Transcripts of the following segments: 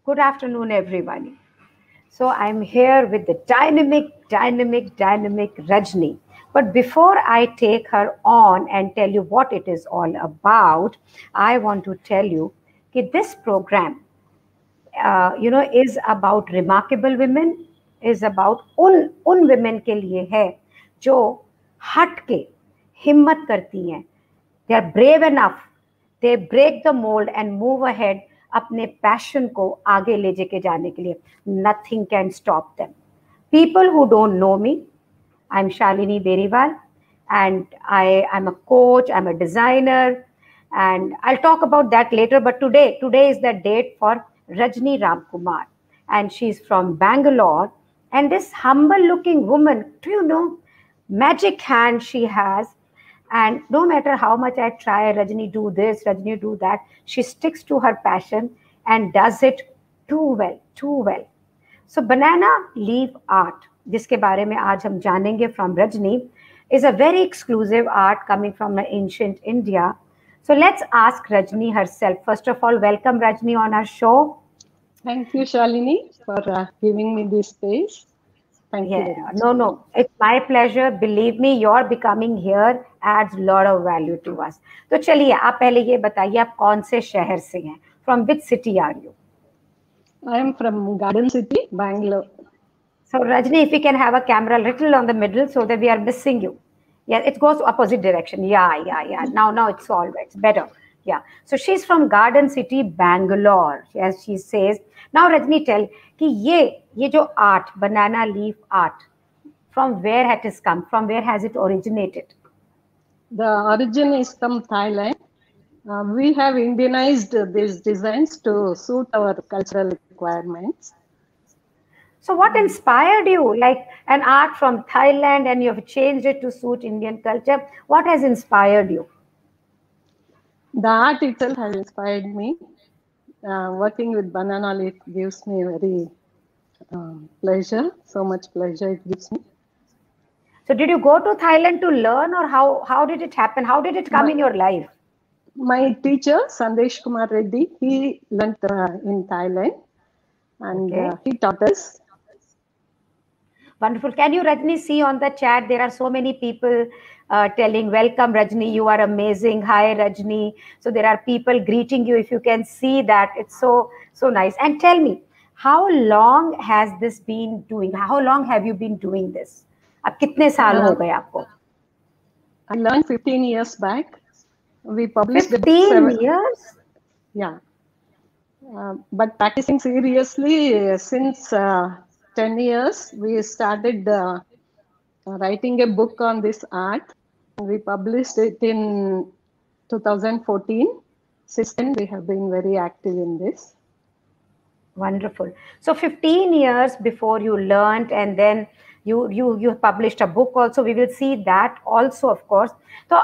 Good afternoon, everybody. So I'm here with the dynamic Rajni. But before I take her on and tell you what it is all about, I want to tell you that this program, is about remarkable women, is about उन women के लिए है जो हट के हिम्मत करती हैं. They are brave enough. They break the mold and move ahead अपने पैशन को आगे ले जाके जाने के लिए. Nothing can stop them. People who don't know me, I'm Shalini Beriwal, and I'm a coach, I'm a designer, and I'll talk about that later. But today is the date for Rajni Ramkumar, and she's from Bangalore. And this humble-looking woman, do you know, magic hand she has. And no matter how much I try, Rajni do this, Rajni do that, she sticks to her passion and does it too well, too well. So banana leaf art, जिसके बारे में आज हम जानेंगे from Rajni, is a very exclusive art coming from ancient India. So let's ask Rajni herself. First of all, welcome Rajni on our show. Thank you, Shalini, for giving me this space. Thank you very much. No, it's my pleasure. Believe me, your becoming here adds a lot of value to us. तो चलिए आप पहले ये बताइए आप कौन से शहर से हैं? From which city are you? I am from Garden City, Bangalore. So Rajni, if we can have a camera little on the middle so that we are missing you. Yeah, it goes opposite direction. Yeah. Now it's all right. It's better. Yeah. So she's from Garden City, Bangalore, as she says. Now Rajni, tell कि ये जो art, banana leaf art, from where has it come? From where has it originated? The origin is from Thailand. We have Indianized these designs to suit our cultural requirements. So what inspired you? Like an art from Thailand and you have changed it to suit Indian culture. What has inspired you? The art itself has inspired me. Working with banana leaf gives me very pleasure. So much pleasure it gives me. So did you go to Thailand to learn, or how did it happen? How did it come in your life? My teacher, Sandesh Kumar Reddy, he learned in Thailand and he taught us. Wonderful. Can you, Rajni, see on the chat? There are so many people telling, welcome, Rajni. You are amazing. Hi, Rajni. So there are people greeting you. If you can see that, it's so nice. And tell me, how long has this been doing? How long have you been doing this? अब कितने साल हो गए आपको? I learned 15 years back. We published 15 years? Yeah. But practicing seriously since 10 years, we started writing a book on this art. We published it in 2014. Since then, we have been very active in this. Wonderful. So 15 years before you learned, and then you published a book also. We will see that also, of course. So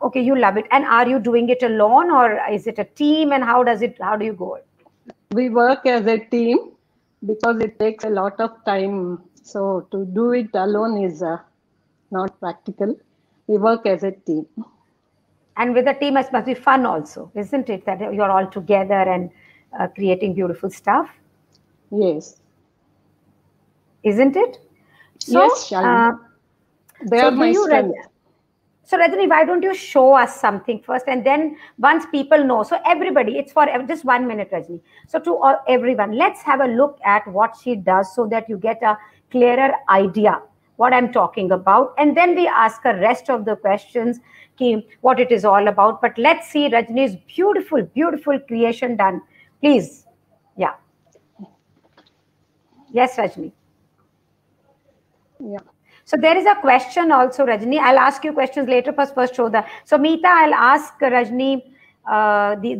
okay, you love it. And are you doing it alone, or is it a team, and how do you go? We work as a team because it takes a lot of time. So to do it alone is not practical. We work as a team. And with a team, it must be fun also, isn't it? That you're all together and creating beautiful stuff. Yes. Isn't it? So, yes, Shalini. They are my strength. So Rajni, why don't you show us something first, and then once people know, so everybody, it's for just 1 minute, Rajni. So to everyone, let's have a look at what she does so that you get a clearer idea what I'm talking about, and then we ask her rest of the questions, what it is all about. But let's see Rajni's beautiful creation done, please. Yeah. Yes, Rajni. Yeah. So there is a question also, Rajni. I'll ask you questions later, but first show the. So Meeta, I'll ask Rajni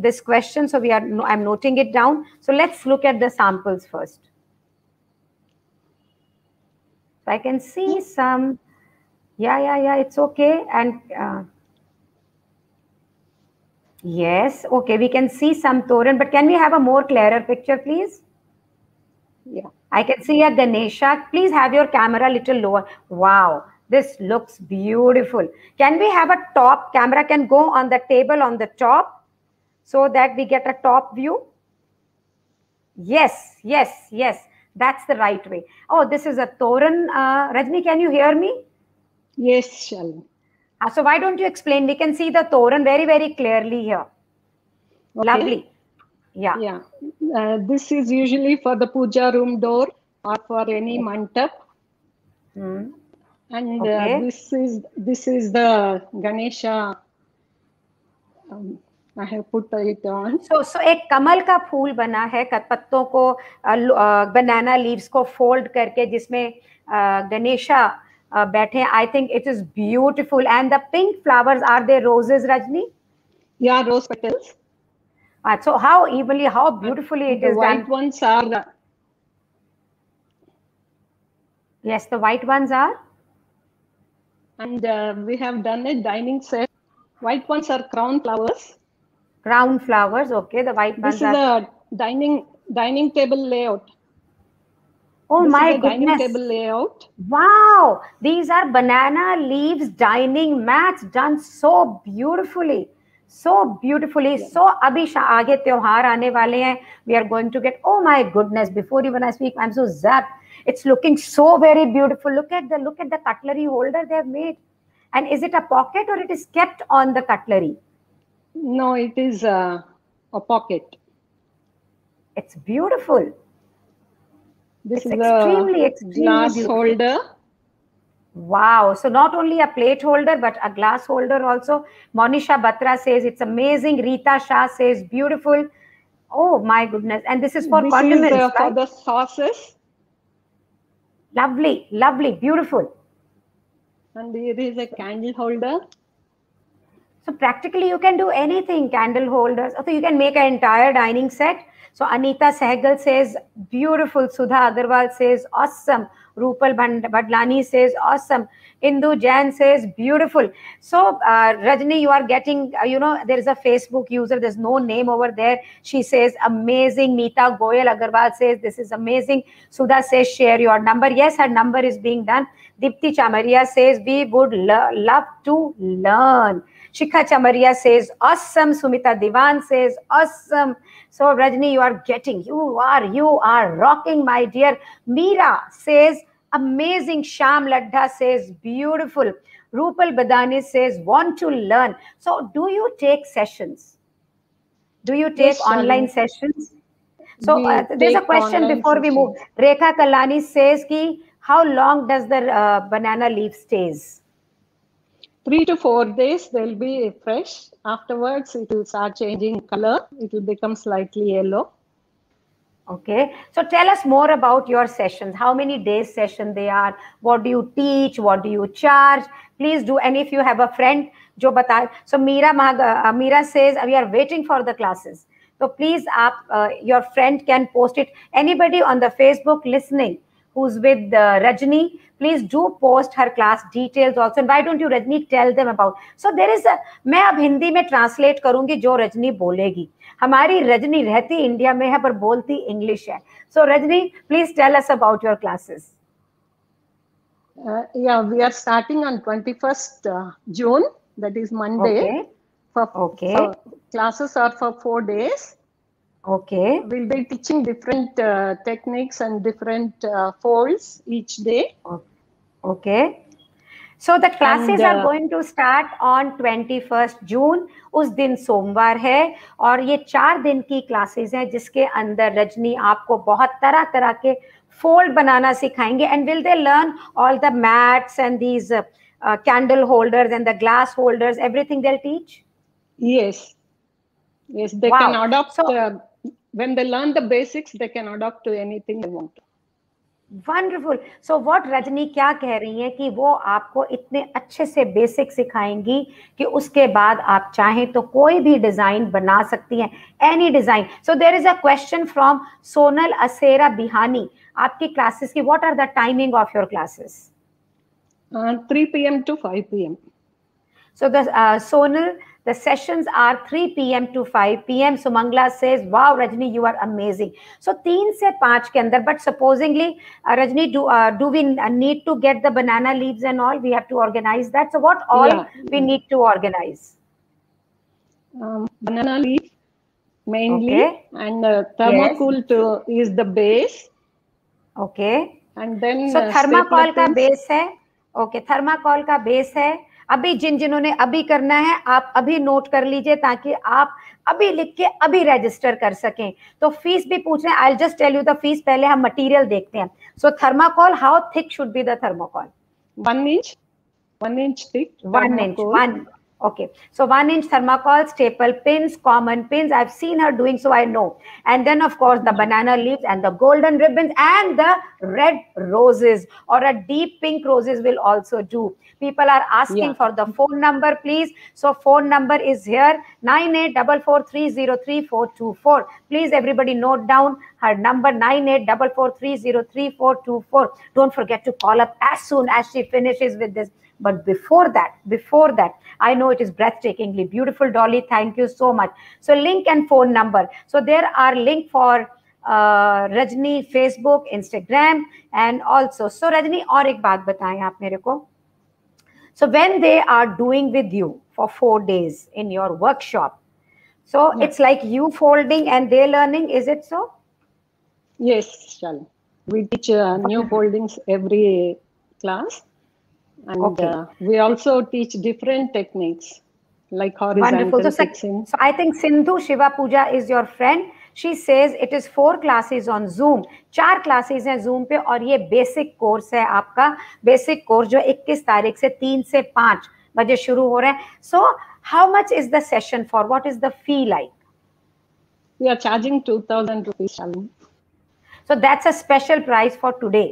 this question. So I'm noting it down. So let's look at the samples first. So I can see some. Yeah. It's okay. And yes, okay. We can see some Toran, but can we have a more clearer picture, please? Yeah. I can see a Ganesha. Please have your camera a little lower. Wow, this looks beautiful. Can we have a top? Camera can go on the table on the top so that we get a top view. Yes, yes, yes. That's the right way. Oh, this is a Toran. Rajni, can you hear me? Yes, Shalini. So why don't you explain? We can see the Toran very, very clearly here. Okay. Lovely. Yeah. Yeah. This is usually for the puja room door or for any mandap. Hmm. And Okay. this is the Ganesha. I have put it on. So एक कमल का फूल बना है पत्तों को बनाना leaves को fold करके जिसमें गणेशा बैठे. I think it is beautiful and the pink flowers are they roses Rajni? Yeah, rose petals. So how beautifully it The is white done. ones are. Yes, the white ones are. And we have done a dining set. White ones are crown flowers. Crown flowers, okay. The white This ones is are. a dining table layout. Oh This my is a dining goodness. table layout. Wow, these are banana leaves dining mats done so beautifully. So beautifully. Yeah. So अभी आगे त्योहार आने वाले हैं. We are going to get, oh my goodness, before even I speak, I'm so zapped. It's looking so very beautiful. Look at the cutlery holder they have made. And is it a pocket or it is kept on the cutlery? No, it is a pocket. It's beautiful. This It's is extremely a glass beautiful. holder. Wow. So not only a plate holder, but a glass holder also. Monisha Batra says it's amazing. Rita Shah says beautiful. Oh my goodness. And this is for This condiments, is for right? the sauces. Lovely, lovely, beautiful. And here is a candle holder. So practically you can do anything, candle holders. So you can make an entire dining set. So Anita Sehgal says, beautiful. Sudha Agarwal says, awesome. Rupal Badlani says, awesome. Indu Jain says, beautiful. So Rajni, you are getting, there is a Facebook user. There's no name over there. She says, amazing. Meeta Goyal Agarwal says, this is amazing. Sudha says, share your number. Yes, her number is being done. Dipti Chamaria says, we would love to learn. Shikha Chamaria says, awesome. Sumita Diwan says, awesome. So Rajni, you are rocking, my dear. Meera says, amazing. Sham Ladha says, beautiful. Rupal Badani says, want to learn. So do you take sessions? Do you take Yes, online Shalini. sessions? So there's a take question online before we move. Rekha Kalani says, how long does the banana leaf stays? 3 to 4 days, they'll be fresh. Afterwards, it will start changing color. It will become slightly yellow. Okay. So tell us more about your sessions. How many days session they are? What do you teach? What do you charge? Please do. And if you have a friend, jo bata. So Meera says, we are waiting for the classes. So please, your friend can post it. Anybody on the Facebook listening who's with Rajni, please do post her class details also. And why don't you, Rajni, tell them about? So there is मैं अब हिंदी में translate करूंगी जो रजनी बोलेगी. हमारी रजनी रहती India में है पर बोलती इंग्लिश है. So Rajni, please tell us about your classes. Yeah, we are starting on 21st June. That is Monday. Okay. Classes are for 4 days. Okay. We'll be teaching different techniques and different folds each day. Okay. So the classes are going to start on 21st June. उस दिन सोमवार है और ये 4 दिन की classes हैं जिसके अंदर रजनी आपको बहुत तरह तरह के फोल्ड बनाना सिखाएंगे. And will they learn all the mats and these candle holders and the glass holders, everything they'll teach? Yes. Yes, they can adopt. When they learn the basics, they can adopt to anything they want. Wonderful. So what Rajni क्या कह रही है कि वो आपको इतने अच्छे से बेसिक सिखाएंगी कि उसके बाद आप चाहें तो कोई भी डिजाइन बना सकती हैं, any design. So there is a question from Sonal Asera Bihani. आपकी क्लासेस की what are the timing of your classes? 3 p.m. to 5 p.m. So Sonal, the sessions are 3 p.m. to 5 p.m. Sumangla says, wow, Rajni, you are amazing. So 3 से 5 के अंदर, but supposingly, Rajni, do we need to get the banana leaves and all? We have to organize that. So what all we need to organize? Banana leaf, mainly, Okay. and thermocool is the base. Okay. And then So thermocol का pins. Base है. Okay, thermocol का base है. अभी जिन्होंने अभी करना है, आप अभी नोट कर लीजिए ताकि आप अभी लिख के अभी रजिस्टर कर सकें. तो फीस भी पूछ रहे हैं. I will just tell you the fees. पहले हम मटेरियल देखते हैं. So thermocol, how thick should be the thermocol? 1 inch. 1 inch thick. 1 inch. Okay, so 1 inch thermocol, staple pins, common pins. I've seen her doing, so I know. And then of course the banana leaves and the golden ribbons and the red roses, or a deep pink roses will also do. People are asking for the phone number, please. So phone number is here, 9844303424. Please everybody note down her number, 9844303424. Don't forget to call up as soon as she finishes with this. But before that, I know it is breathtakingly beautiful, Dolly. Thank you so much. So link and phone number. So there are link for Rajni, Facebook, Instagram, and also. So Rajni, और एक बात बताएं आप मेरे को. So when they are doing with you for 4 days in your workshop, so it's like you folding and they learning, is it so? Yes, Shalini. We teach new foldings every class. And we also teach different techniques like horizontal fixing. So I think Sindhu Shiva Puja is your friend. She says it is 4 classes on Zoom. 4 classes हैं Zoom पे, और ये basic course है आपका. Basic course जो 21 तारीख से 3 से 5 बजे शुरू हो रहा है. So how much is the session for? What is the fee like? We are charging 2,000 rupees, Shalini. So that's a special price for today.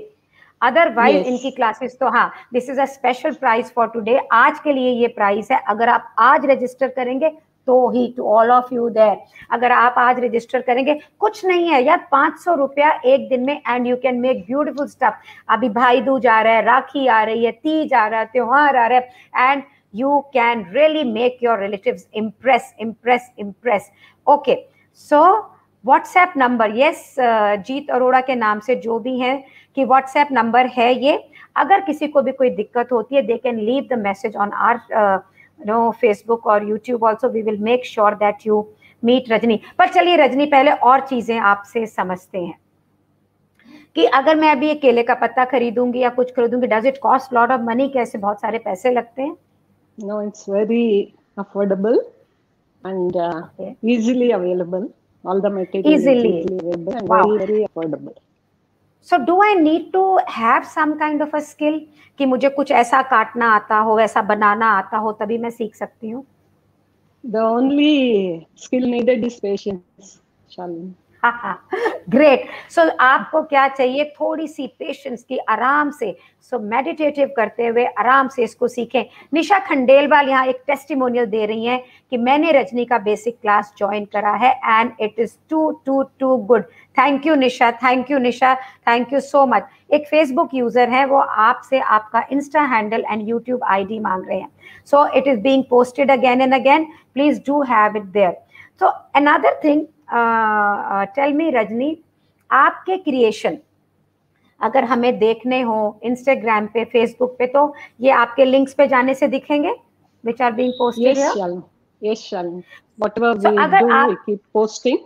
Otherwise इनकी क्लासेस तो हाँ, this is a special price for today. आज के लिए ये price है. अगर आप आज रजिस्टर करेंगे तो ही, to all of you there, अगर आप आज रजिस्टर करेंगे, कुछ नहीं है यार, 500 रुपया एक दिन में, and you can make beautiful stuff. अभी भाई दूज आ रहा है, राखी आ रही है, तीज आ रहा है, त्योहार आ रहा है, and you can really make your relatives impress. Okay, so WhatsApp number, yes, जीत अरोड़ा के नाम से जो भी है कि WhatsApp नंबर है ये. अगर किसी को भी कोई दिक्कत होती है, they can leave the message on our Facebook or YouTube also. We will make sure that you meet Rajni. पर चलिए रजनी, पहले और चीजें आपसे समझते हैं कि अगर मैं अभी ये केले का पत्ता खरीदूंगी या कुछ खरीदूंगी, does it cost lot of money? कैसे बहुत सारे पैसे लगते हैं? No, it's very affordable and easily available. All the material easily available and very, very affordable. So do I need to have some kind of a skill कि मुझे कुछ ऐसा काटना आता हो, ऐसा बनाना आता हो, तभी मैं सीख सकती हूँ? The only skill needed is patience, Shalini. Great. So आपको क्या चाहिए? थोड़ी सी पेशेंस की, आराम से. सो मेडिटेटिव करते हुए आराम से इसको सीखें. निशा खंडेलवाल यहाँ एक टेस्टिमोनियल दे रही हैं कि मैंने रजनी का बेसिक क्लास ज्वाइन करा है and it is too good. Thank you Nisha, thank you Nisha, thank you so much. एक फेसबुक यूजर है, वो आपसे आपका insta handle and YouTube ID मांग रहे हैं. So it is being posted again and again. Please do have it there. So another thing, tell me Rajni, आपके creation अगर हमें देखने हो इंस्टाग्राम पे, फेसबुक पे, तो ये आपके लिंक्स पे जाने से दिखेंगे, which are being posted here? Yes, Shalini. Whatever we do, we keep posting.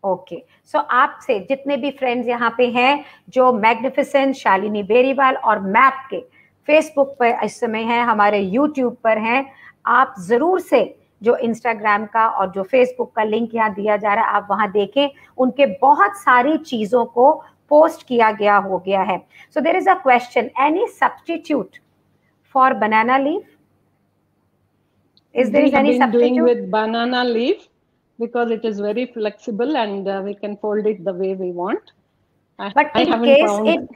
Okay. So आपसे जितने भी फ्रेंड्स यहाँ पे हैं जो मैग्निफिसेंट शालिनी बेरीवाल और मैप के फेसबुक पर इस समय हैं, हमारे यूट्यूब पर हैं, आप जरूर से जो इंस्टाग्राम का और जो फेसबुक का लिंक यहाँ दिया जा रहा है, आप वहां देखें. उनके बहुत सारी चीजों को पोस्ट किया गया हो गया है. So there is a question, any substitute for banana leaf? Is there any substitute? Doing with banana leaf because it is very flexible and we can fold it the way we want. But in case it,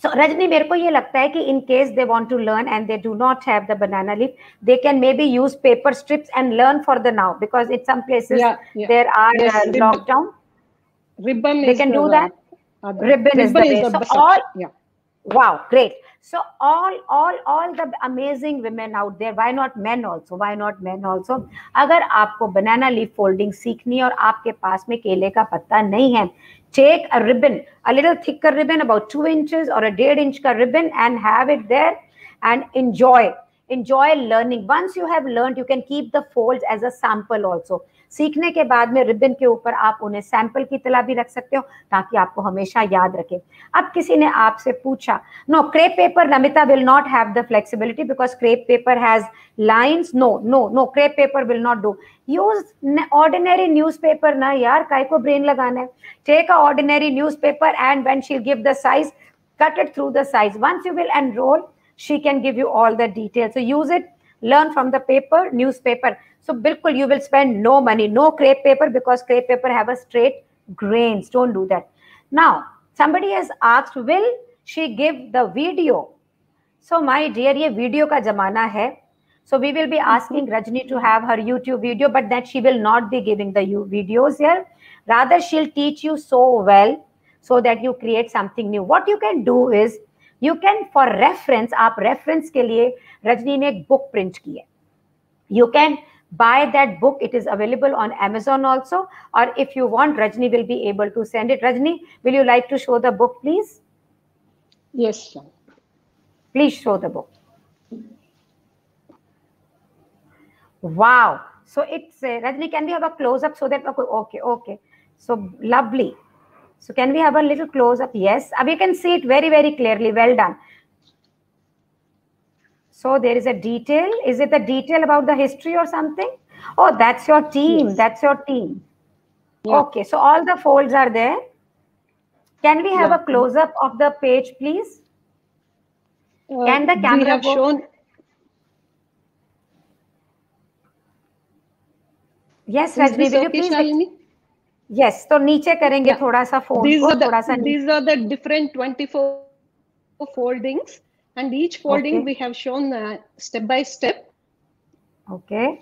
so Rajni, मेरे को ये लगता है कि in case they want to learn and they do not have the banana leaf, they can maybe use paper strips and learn for the now, because in some places there are lockdown. Ribbon they can do that. Ribbon is the way. So all, wow, great. So all the amazing women out there, why not men also? Why not men also? अगर आपको banana leaf folding सीखनी है और आपके पास में केले का पत्ता नहीं है, take a ribbon, a little thicker ribbon, about 2 inches or a 1.5 inch का ribbon, and have it there and enjoy enjoy learning. Once you have learned, you can keep the folds as a sample also. सीखने के बाद में ribbon के ऊपर आप उन्हें sample की तरह भी रख सकते हो ताकि आपको हमेशा याद रखे. अब किसी ने आपसे पूछा, no crepe paper Namita will not have the flexibility because crepe paper has lines. No crepe paper will not do. Use ordinary newspaper ना यार, काय को ब्रेन लगाना है. Take a ordinary newspaper and when she give the size, cut it through the size. Once you will enroll, she can give you all the details. So use it, learn from the paper, newspaper. So bilkul you will spend no money, no crepe paper because crepe paper have a straight grains. Don't do that. Now, somebody has asked, will she give the video? So my dear, ye video ka zamana hai. So we will be asking Rajni to have her YouTube video, but that she will not be giving the videos here. Rather, she'll teach you so well so that you create something new. What you can do is, you can for reference, आप reference के लिए रजनी ने एक book print की है. You can buy that book. It is available on Amazon also. Or if you want, Rajni will be able to send it. Rajni, will you like to show the book, please? Yes, sir. Please show the book. Wow. So it's Rajni, can we have a close up so that okay. So lovely. So can we have a little close up? Yes. You can see it very, very clearly. Well done. So there is a detail. Is it a detail about the history or something? Oh, that's your team. Yes. That's your team. Yeah. Okay. So all the folds are there. Can we have a close up of the page, please? Can the camera we have shown? Yes, Rajni, will you please? Shalini? Yes, तो नीचे करेंगे थोड़ा सा phone को, थोड़ा सा. These are the different 24 foldings, and each folding we have shown step by step. Okay.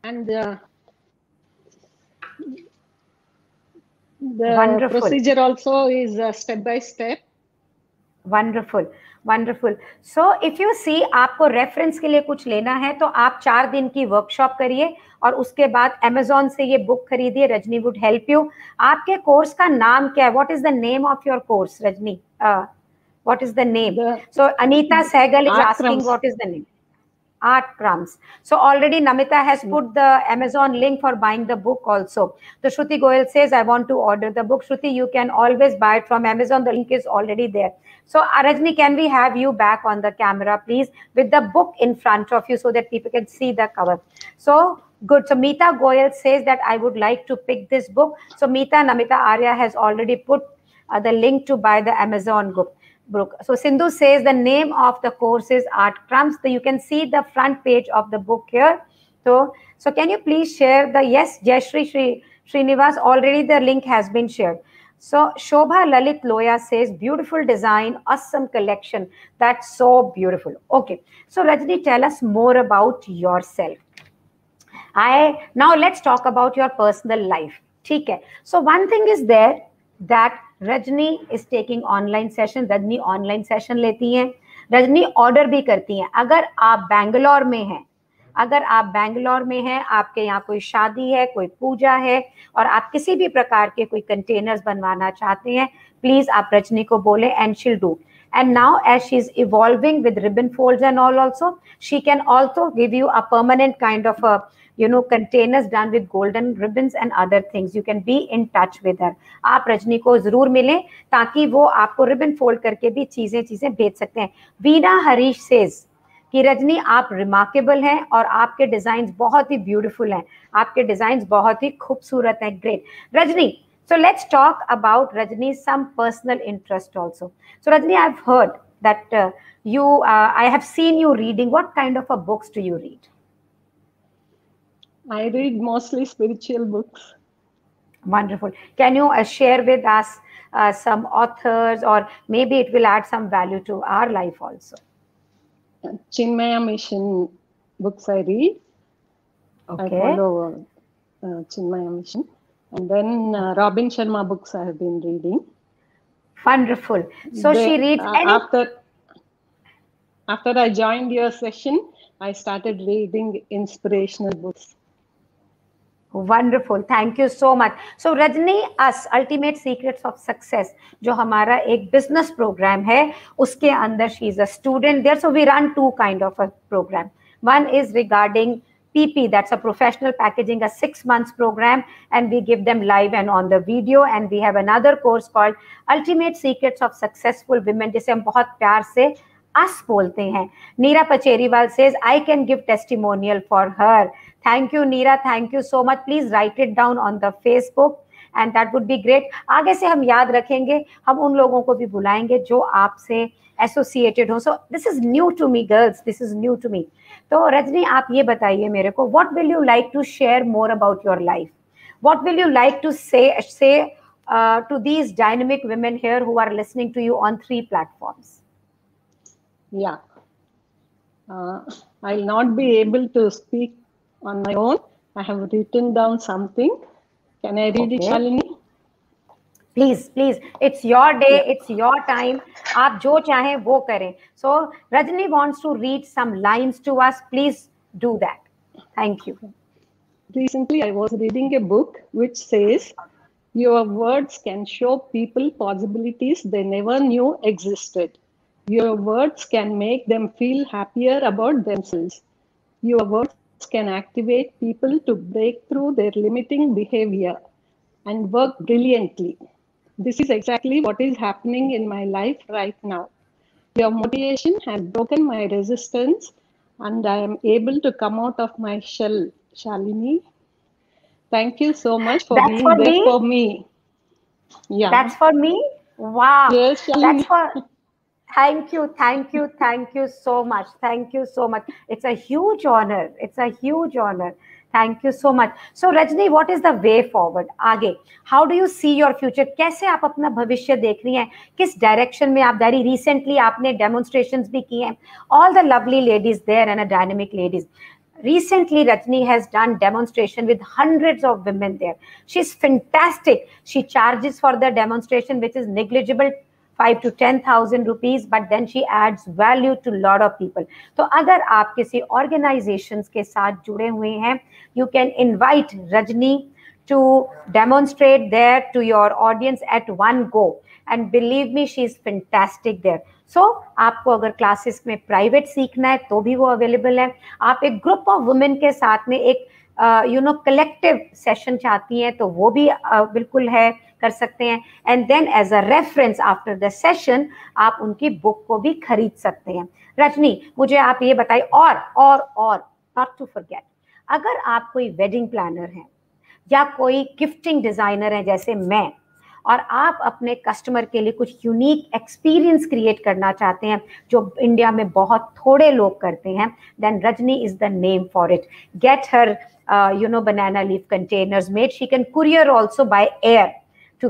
And the procedure also is step by step. Wonderful. Wonderful. So if you see, आपको reference के लिए कुछ लेना है तो आप 4 दिन की वर्कशॉप करिए और उसके बाद Amazon से ये बुक खरीदिए. Rajni would help you. आपके कोर्स का नाम क्या है? What is the name of your course, Rajni? What is the name? So Anita Sehgal is asking what is the name. Art Crumbs. So already Namita has put the Amazon link for buying the book also. So Shruti Goyal says, I want to order the book. Shruti, you can always buy it from Amazon. The link is already there. So Rajni, can we have you back on the camera, please, with the book in front of you so that people can see the cover. So good. So Meeta Goyal says that I would like to pick this book. So Namita Arya has already put the link to buy the Amazon book. So Sindhu says the name of the course is Art Crumbs. So you can see the front page of the book here. So can you please share the, yes, Jayashri Srinivas, already the link has been shared. So Shobha Lalit Loya says, beautiful design, awesome collection. That's so beautiful. Okay. So Rajni, tell us more about yourself. Now let's talk about your personal life. Okay. So one thing is there that Rajni is taking online session. Rajni online session लेती हैं. Rajni order भी करती हैं. अगर आप बैंगलोर में हैं, आपके यहाँ कोई शादी है, कोई पूजा है और आप किसी भी प्रकार के कोई कंटेनर्स बनवाना चाहते हैं, प्लीज आप रजनी को बोले and she'll do. And now as she's evolving with ribbon folds and all also, she can also give you a permanent kind of a containers done with golden ribbons and other things. You can be in touch with her. आप रजनी को जरूर मिलें ताकि वो आपको ribbon fold करके भी चीजें भेज सकते हैं. वीना हरीश सेज कि रजनी आप रिमार्केबल हैं और आपके डिजाइन बहुत ही ब्यूटीफुल हैं. आपके डिजाइन बहुत ही खूबसूरत हैं. Great Rajni. So let's talk about Rajni's some personal interest also. So Rajni, I've heard that I have seen you reading. What kind of books do you read? I read mostly spiritual books. Wonderful. Can you share with us some authors, or maybe it will add some value to our life also? Chinmaya Mission books I read. Okay. I follow Chinmaya Mission. And then Robin Sharma books I have been reading. Wonderful. So she reads after I joined your session, I started reading inspirational books. Wonderful, thank you so much. So Rajni, us ultimate secrets of success जो हमारा एक business program है, उसके अंदर she is a student there. So we run two kind of a program. One is regarding PP, that's a professional packaging, a 6 months program, and we give them live and on the video. And we have another course called Ultimate Secrets of Successful Women, जिसे हम बहुत प्यार से अस बोलते हैं. नीरा पचेरीवाल says I can give testimonial for her. Thank you Neera, thank you so much. Please write it down on the Facebook and that would be great. आगे से हम याद रखेंगे, हम उन लोगों को भी बुलाएंगे जो आपसे एसोसिएटेड हो. So this is new to me girls, this is new to me. तो रजनी आप ये बताइए मेरे को, what will you like to share more about your life? What will you like to say to these dynamic women here who are listening to you on 3 platforms? Yeah, I'll not be able to speak on my own. I have written down something. Can I read it, Shalini? Please, please. It's your day. Yeah. It's your time. आप जो चाहें वो करें. So Rajni wants to read some lines to us. Please do that. Thank you. Recently, I was reading a book which says, your words can show people possibilities they never knew existed. Your words can make them feel happier about themselves. Your words can activate people to break through their limiting behavior and work brilliantly. This is exactly what is happening in my life right now. Your motivation has broken my resistance and I am able to come out of my shell, Shalini. Thank you so much for being there for me. Yeah. That's for me? Wow. Yes, Shalini. That's for... Thank you, thank you, thank you so much. Thank you so much. It's a huge honor. It's a huge honor. Thank you so much. So Rajni, what is the way forward? आगे, how do you see your future? कैसे आप अपना भविष्य देख रही हैं? किस direction में आप जा रही? Recently आपने demonstrations भी किए हैं. All the lovely ladies there and a dynamic ladies. Recently, Rajni has done demonstration with hundreds of women there. She's fantastic. She charges for the demonstration, which is negligible, 5 to 10,000 rupees, but then she adds value to a lot of people. So अगर आप किसी organizations के साथ जुड़े हुए हैं, you can invite Rajni to demonstrate there to your audience at one go. And believe me, she is fantastic there. So आपको अगर क्लासेस में प्राइवेट सीखना है तो भी वो अवेलेबल है. आप एक ग्रुप ऑफ वुमेन के साथ में एक कलेक्टिव सेशन चाहती हैं तो वो भी बिल्कुल है, कर सकते हैं. And then as a reference after the session आप उनकी बुक को भी खरीद सकते हैं. रजनी, मुझे आप ये बताइए, और नॉट टू फॉरगेट, अगर आप कोई वेडिंग प्लानर हैं या कोई गिफ्टिंग डिजाइनर है जैसे मैं, और आप अपने कस्टमर के लिए कुछ यूनिक एक्सपीरियंस क्रिएट करना चाहते हैं जो इंडिया में बहुत थोड़े लोग करते हैं, then Rajni is the name for it. Get her banana leaf containers made. She can courier also by air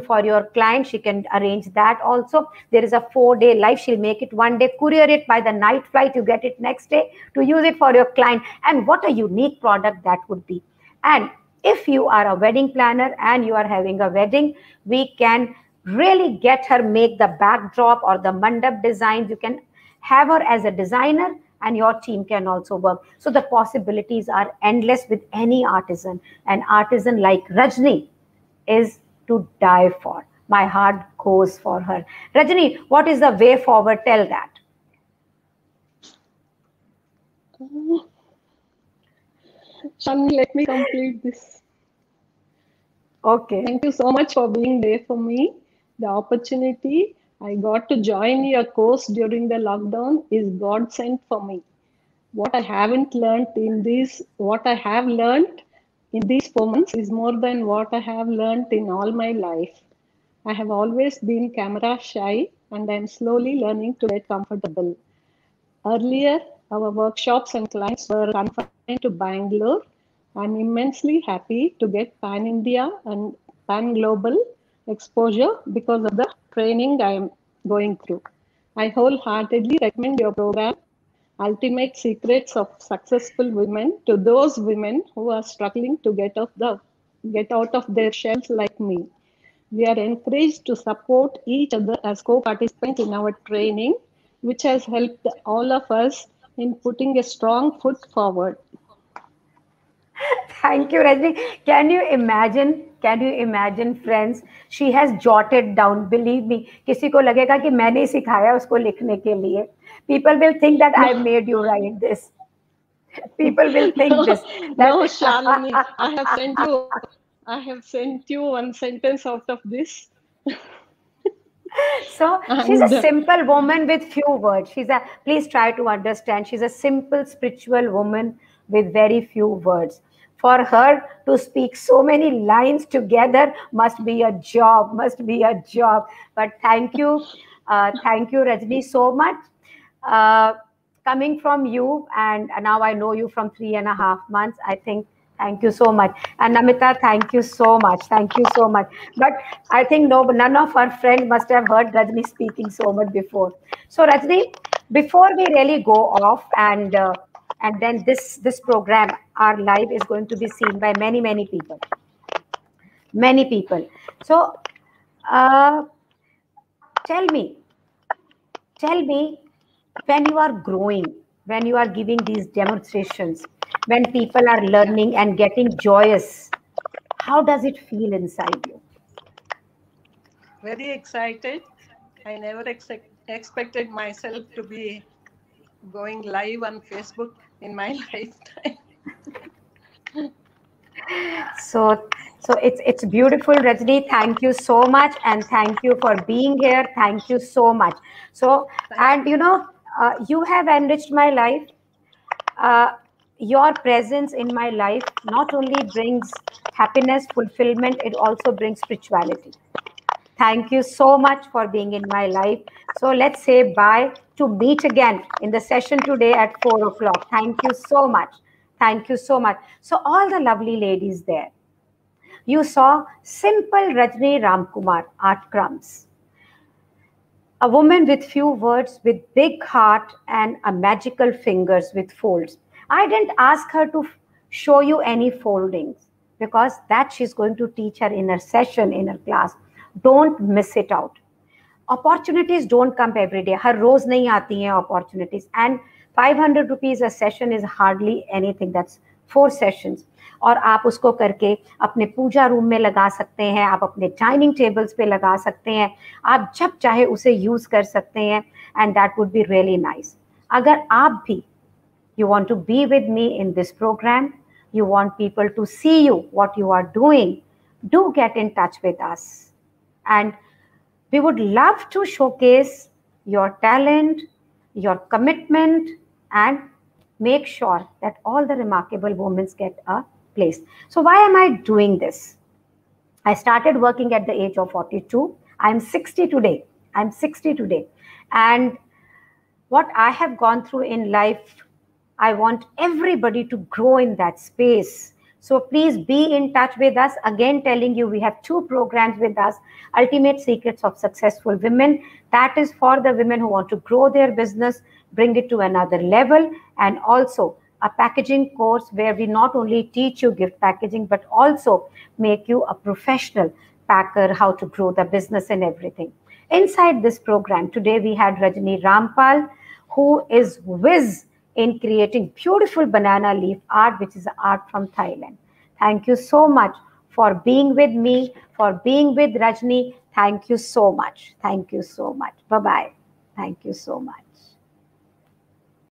for your client. She can arrange that also. There is a 4-day life. She'll make it one day, courier it by the night flight. You get it next day to use it for your client. And what a unique product that would be. And if you are a wedding planner and you are having a wedding, we can really get her make the backdrop or the mandap designs. You can have her as a designer and your team can also work. So the possibilities are endless with any artisan. An artisan like Rajni is to die for. My heart goes for her. Rajni, what is the way forward? Tell that. Shalini, let me complete this. Okay. Thank you so much for being there for me. The opportunity I got to join your course during the lockdown is God sent for me. What I haven't learned what I have learned in these 4 months is more than what I have learned in all my life. I have always been camera shy and I'm slowly learning to get comfortable. Earlier, our workshops and clients were confined to Bangalore. I'm immensely happy to get pan-India and pan-global exposure because of the training I am going through. I wholeheartedly recommend your program, Ultimate Secrets of Successful Women, to those women who are struggling to get out of their shells like me. We are encouraged to support each other as co-participants in our training, which has helped all of us in putting a strong foot forward. Thank you, Rajni. Can you imagine? Can you imagine, friends? She has jotted down. Believe me, किसी को लगेगा कि मैंने ही सिखाया उसको लिखने के लिए. People will think that I made you write this. People will think this. That No, Shalini, I have sent you one sentence out of this. So she's a simple woman with few words. Please try to understand. She's a simple spiritual woman with very few words. For her to speak so many lines together must be a job, must be a job. But thank you, Rajni, so much. Coming from you, and now I know you from 3.5 months, I think. Thank you so much. And Namita, thank you so much. Thank you so much. But I think none of our friends must have heard Rajni speaking so much before. So Rajni, before we really go off, and then this program, our live is going to be seen by many people. Many people. So tell me, when you are growing, when you are giving these demonstrations, when people are learning and getting joyous, how does it feel inside you? Very excited. I never expected myself to be going live on Facebook in my lifetime. So it's beautiful, Rajni. Thank you so much, and thank you for being here. Thank you so much. So, and you have enriched my life. Your presence in my life not only brings happiness, fulfillment, it also brings spirituality. Thank you so much for being in my life. So let's say bye, to meet again in the session today at 4 o'clock. Thank you so much. Thank you so much. So all the lovely ladies there, you saw simple Rajni Ramkumar, Art Crumbs. A woman with few words, with big heart and a magical fingers with folds. I didn't ask her to show you any foldings because that she's going to teach her in her session, in her class. Don't miss it out. Opportunities don't come every day. हर रोज नहीं आती हैं opportunities. And 500 rupees a session is hardly anything. That's 4 sessions. और आप उसको करके अपने पूजा room में लगा सकते हैं, आप अपने डाइनिंग टेबल्स पे लगा सकते हैं, आप जब चाहे उसे यूज कर सकते हैं, and that would be really nice. अगर आप भी you want to be with me in this program, you want people to see you, what you are doing, do get in touch with us. And we would love to showcase your talent, your commitment, and make sure that all the remarkable women get a place. So why am I doing this? I started working at the age of 42. I'm 60 today. And what I have gone through in life, I want everybody to grow in that space. So please be in touch with us. Again, telling you, we have 2 programs with us. Ultimate Secrets of Successful Women. That is for the women who want to grow their business, bring it to another level. And also a packaging course where we not only teach you gift packaging, but also make you a professional packer, how to grow the business and everything. Inside this program, today we had Rajni Rampal, who is whiz in creating beautiful banana leaf art, which is art from Thailand. Thank you so much for being with me, for being with Rajni. Thank you so much. Thank you so much. Bye-bye. Thank you so much.